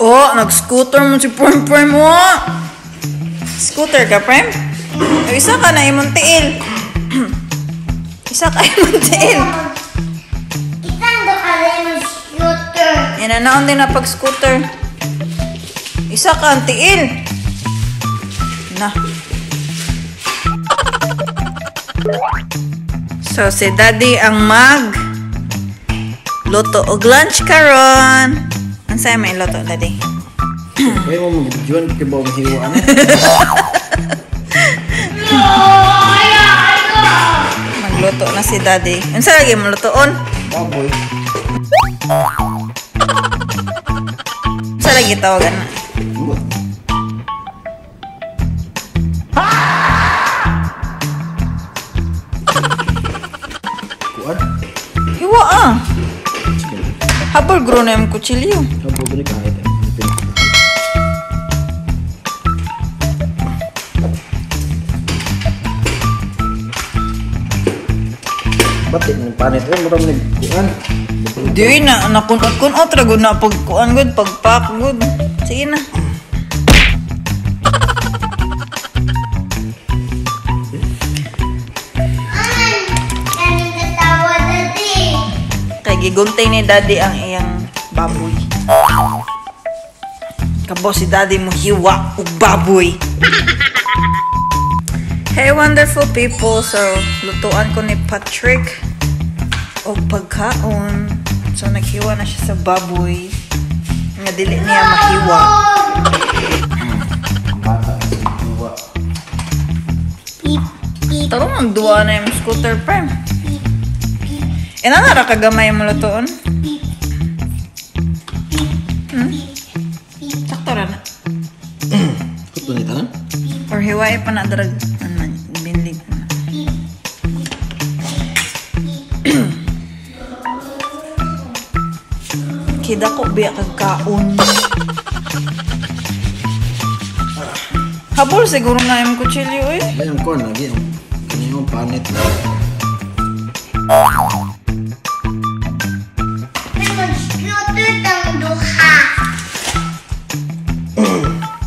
Oh, nag-scooter mo si Prem mo. Scooter ka, Prem? O, isa ka na imong tiil. Isa ka imong tiil. Itando ka rin ng scooter. Inanaon din na pag-scooter. Isa ka ang tiil. Na. So, si Daddy ang luto og lunch karon. Ang sa'yo may luto, Daddy? Kaya mo mag-juan, kaya ba mahiwaan? Magluto na si Daddy. Ang sa'yo lagi malutoon? Baboy. Ang sa'yo lagi tawagan na? Kuan? Hiwa ah! Habol grow na yung kutsilyo. Baboy ko ni kahit. Ba't yung panit? Marami nagkuhan. Di na, nakunot-kunot. Rago na pagkuan good, pagpak good. Sige na. Kaming katawa dati. Kay giguntay ni Daddy ang iyang baboy. Kabo si Daddy mo hiwa og baboy. Hey wonderful people, so lutuan ko ni Patrick og pagkaon. So naghiwa na siya sa baboy. Nga dili niya mahiwa. Bata. Hiwa. Beep, beep, Tarong ang duwa na yung scooter prem. Inanara ka gamay mo lutuon? Sakto ra na. Kuto ni tanan? Or hiwae pa na drag. Binlig na. Kida ko biya kagkaon. Habol siguro na yung kutsilyo eh. Ayun ko, lagi. Kanyang panit. mag-scooter tang duha.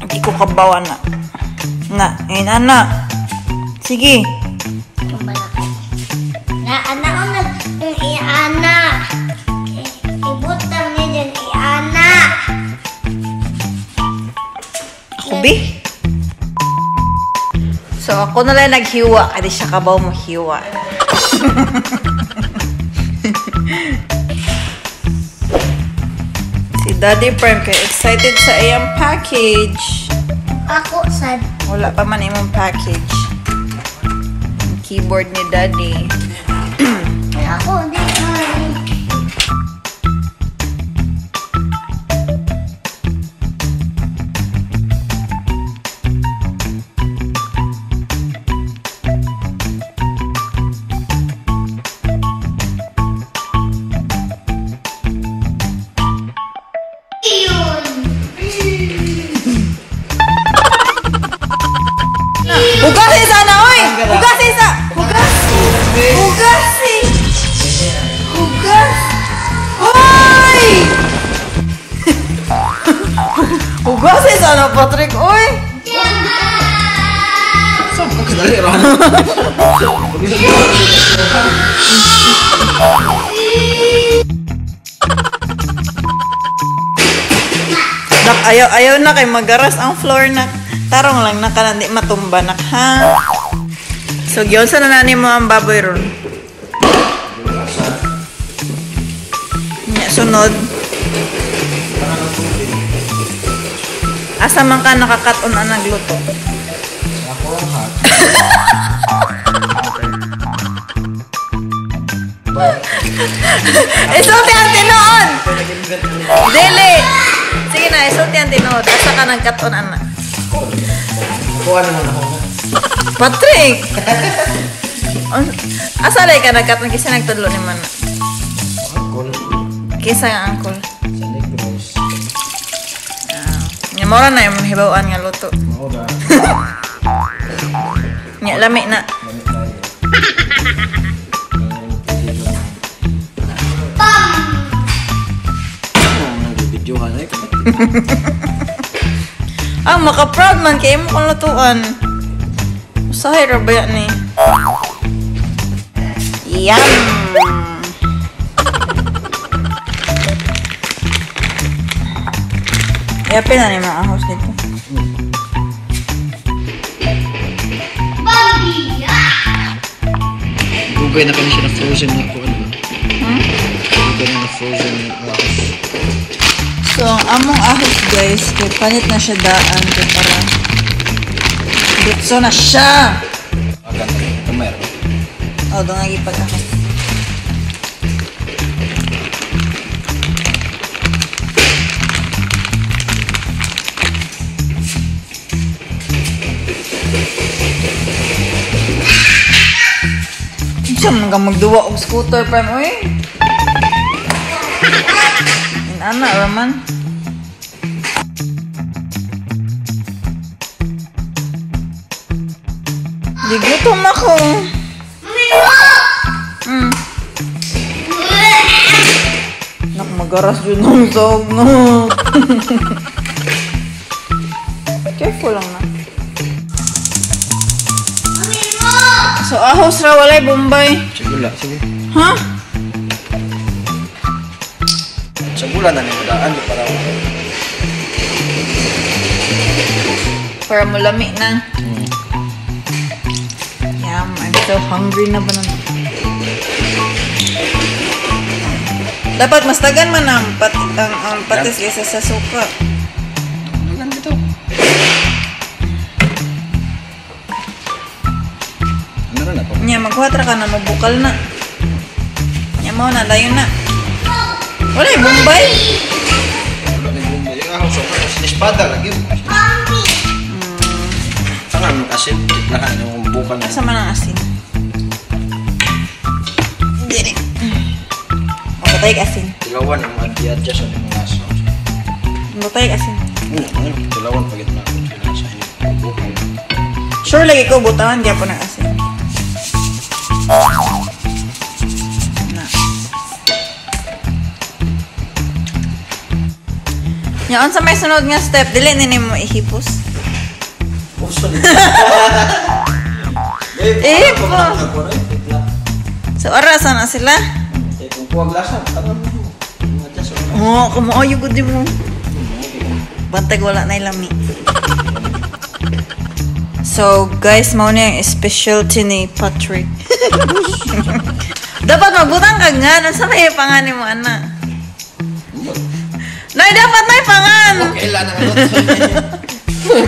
Hindi ko kabawa na. Na, ngayon ana. Sige. Na anak ko nag iana. Ibutang niya dyan iana. Kubi. So, ako na lang naghiwa. Kadi siya kabaw mo hiwa. Si Daddy Prem kay excited sa iyang package. Ako sad. Wala pa man imong package. Ang keyboard ni Daddy. Ako di man. Hugasin sana, oy! Hugasin sa! Hugas! Hugasin! Hugas! Oy! Hugasin sana, Patrick, oy! Saan ko kadali ron? Nak, ayaw na kay magaras ang floor na. Tarong lang na ka na di matumba nak, ha? So, yun sa nanani mo ang baboy ron. Sunod. Asa man ka nakakaton na nagluto? Ako ang hat. Isulti ang tinoon! Dili! Sige na, isulti ang tinoon. Asa ka nagkaton, anak? Kuha naman ako. Patrick! Asa lay ka nagkaton? Kisa nagtudlo ni man. Angkol. Kisa ang angkol. Sa Negros. Nya mora na yung hibawaan nga luto. Maura. Nya lami na. Lamit tayo. Bam! Nag-videohan eh. Maka-proud man kay mo kung lutuan. Usahay ra ba yan eh? Yum! Yapin na ni mga ahos dito. Dugay na kami siya na frozen na kuan ba? Dugay na frozen na ahos. So, ang among ahos guys, kay panit na siya daan kay para dutso na siya! Agad na kamer. Doon nga ipag-ahos. Siya mga magduwa og scooter prime oy. Inana raman. Di gutom ako. Nak magaras yun ang sog no. Careful lang na. So ahos ra walay Bombay. Sa gula, sige. Ha? Sa gula na nila daan para Para malami na. Yum, I'm so hungry na ba nun? Dapat mas tagan man ang patis kaysa sa suka. Agan dito. Ano na po? Nya, magkuhatra ka na, mabukal na. Nya mo na, layo na. Wala yung Bombay. Wala na yung bumbay. Yung ahos ako. Sinispada lagi. Tangan mo kasi. Lahat yung bukal na. Asa man ang asin? Hindi rin. Matay asin. Tilawan ang mag-i-adjust ang mga aso. Matay asin. Tilawan pagit na ako. Pinasa yung bukal. Sure lagi ko, butawan kaya po ng asin. Na. Yan, sa may sunod nga step, dili nini mo ihipos. Ihipos! So, arasan na sila? Kung kuwag lasa, tangan mo. Oo, kumaayo ko di mo. Bantag wala na ilami. So, guys, mauna yung specialty ni Patrick. Dapat magbutang ka nga. Nasa may panganin mo, ana? Nay, dapat may pangan! Kailan ang ano?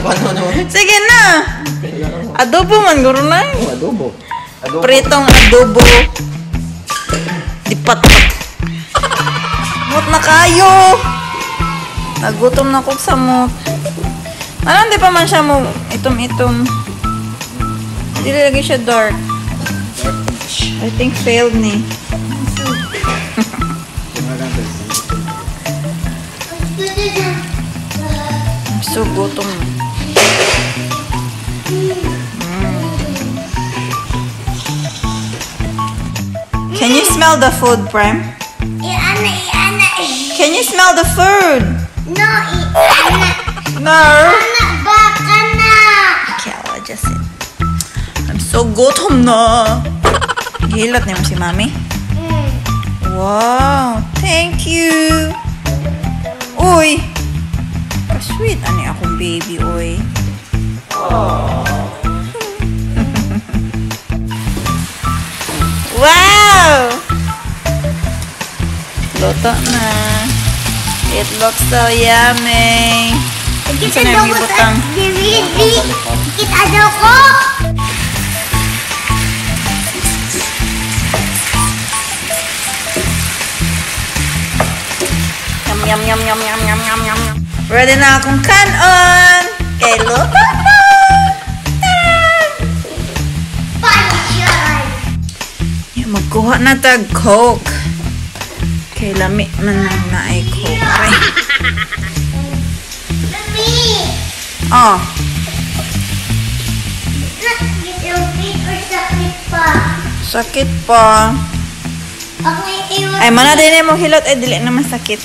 Paano naman? Sige na! Adobo man, guro na. Adobo. Pritong adobo. Dipat-pat. Mut na kayo! Nagutom na ko sa mut. Ano, hindi pa man siya mo itom-itom. Hindi lagi siya dark. I think failed ni. I'm so gutom. Can you smell the food, Prem? Iana. Can you smell the food? No, iana. No. Anak, baka na. Okay, I'll adjust it. I'm so gutom na. Hilat niyo mo si Mami? Wow, thank you. Uy. Sweet ani akong baby, uy. Wow! Luto na. It looks so yummy. Kita Saan daw yung ko ibutang? sa DVD. Kita daw ko. Yum, yum, yum, yum, yum, yum, yum, yum. Ready na akong kanon. Kay luto na. Passion. Yung magkuha na tag Coke. Kay lami man lang na ay Coke. Aray. Mami. Oh, Yung paper sakit pa. sakit pa. Ako iiwan. Ay, mana din mo hilot. Ay, dili na masakit.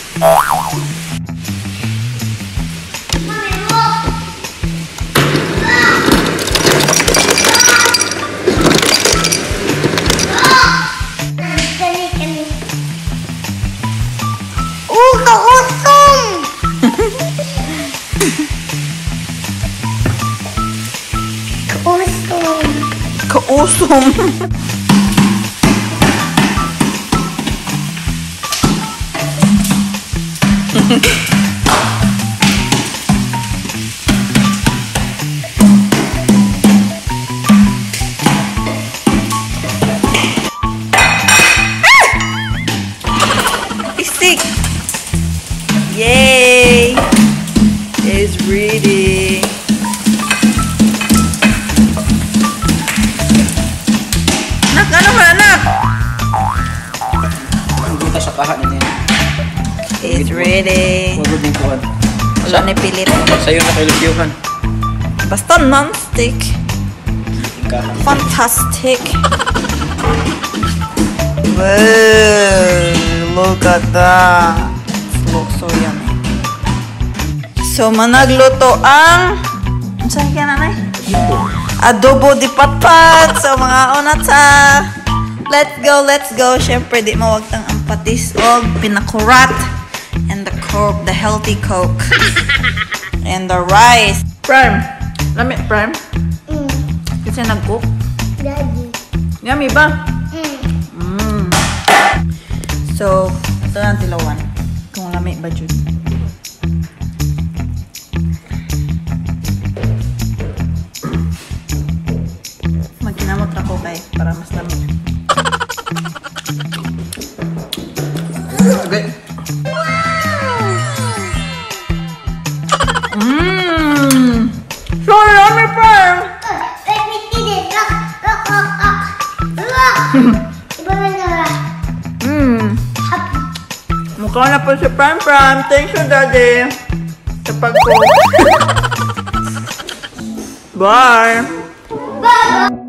gutom. Stick. Yay! It's ready. Anak, ano ba anak? Ang buta sa kaha niya. It's ready. Huwag din kuhan. Wala ni pilit. Sa'yo na kayo lupiuhan. Basta non-stick. Kaha. Fantastic. Wow, look at that. It looks so yummy. So, managluto ang... Saan ka nanay? Adobo di patpat. So, mga onata. Let's go. Siyempre, di mawagtang ang patis o pinakurat. And the healthy coke. And the rice. Prime. Lamit, Prime. Kasi nag-cook. Daddy. Yummy ba? So, ito na ang tilawan. Kung lamig ba, Jude? Magkinamot ako kay para mas lamig. Okay. So yummy, Prime! Let me eat it. Look. Iba na na. Mukha na po si Prime. Thank you, Daddy. Sa pag-cook. Bye! Bye.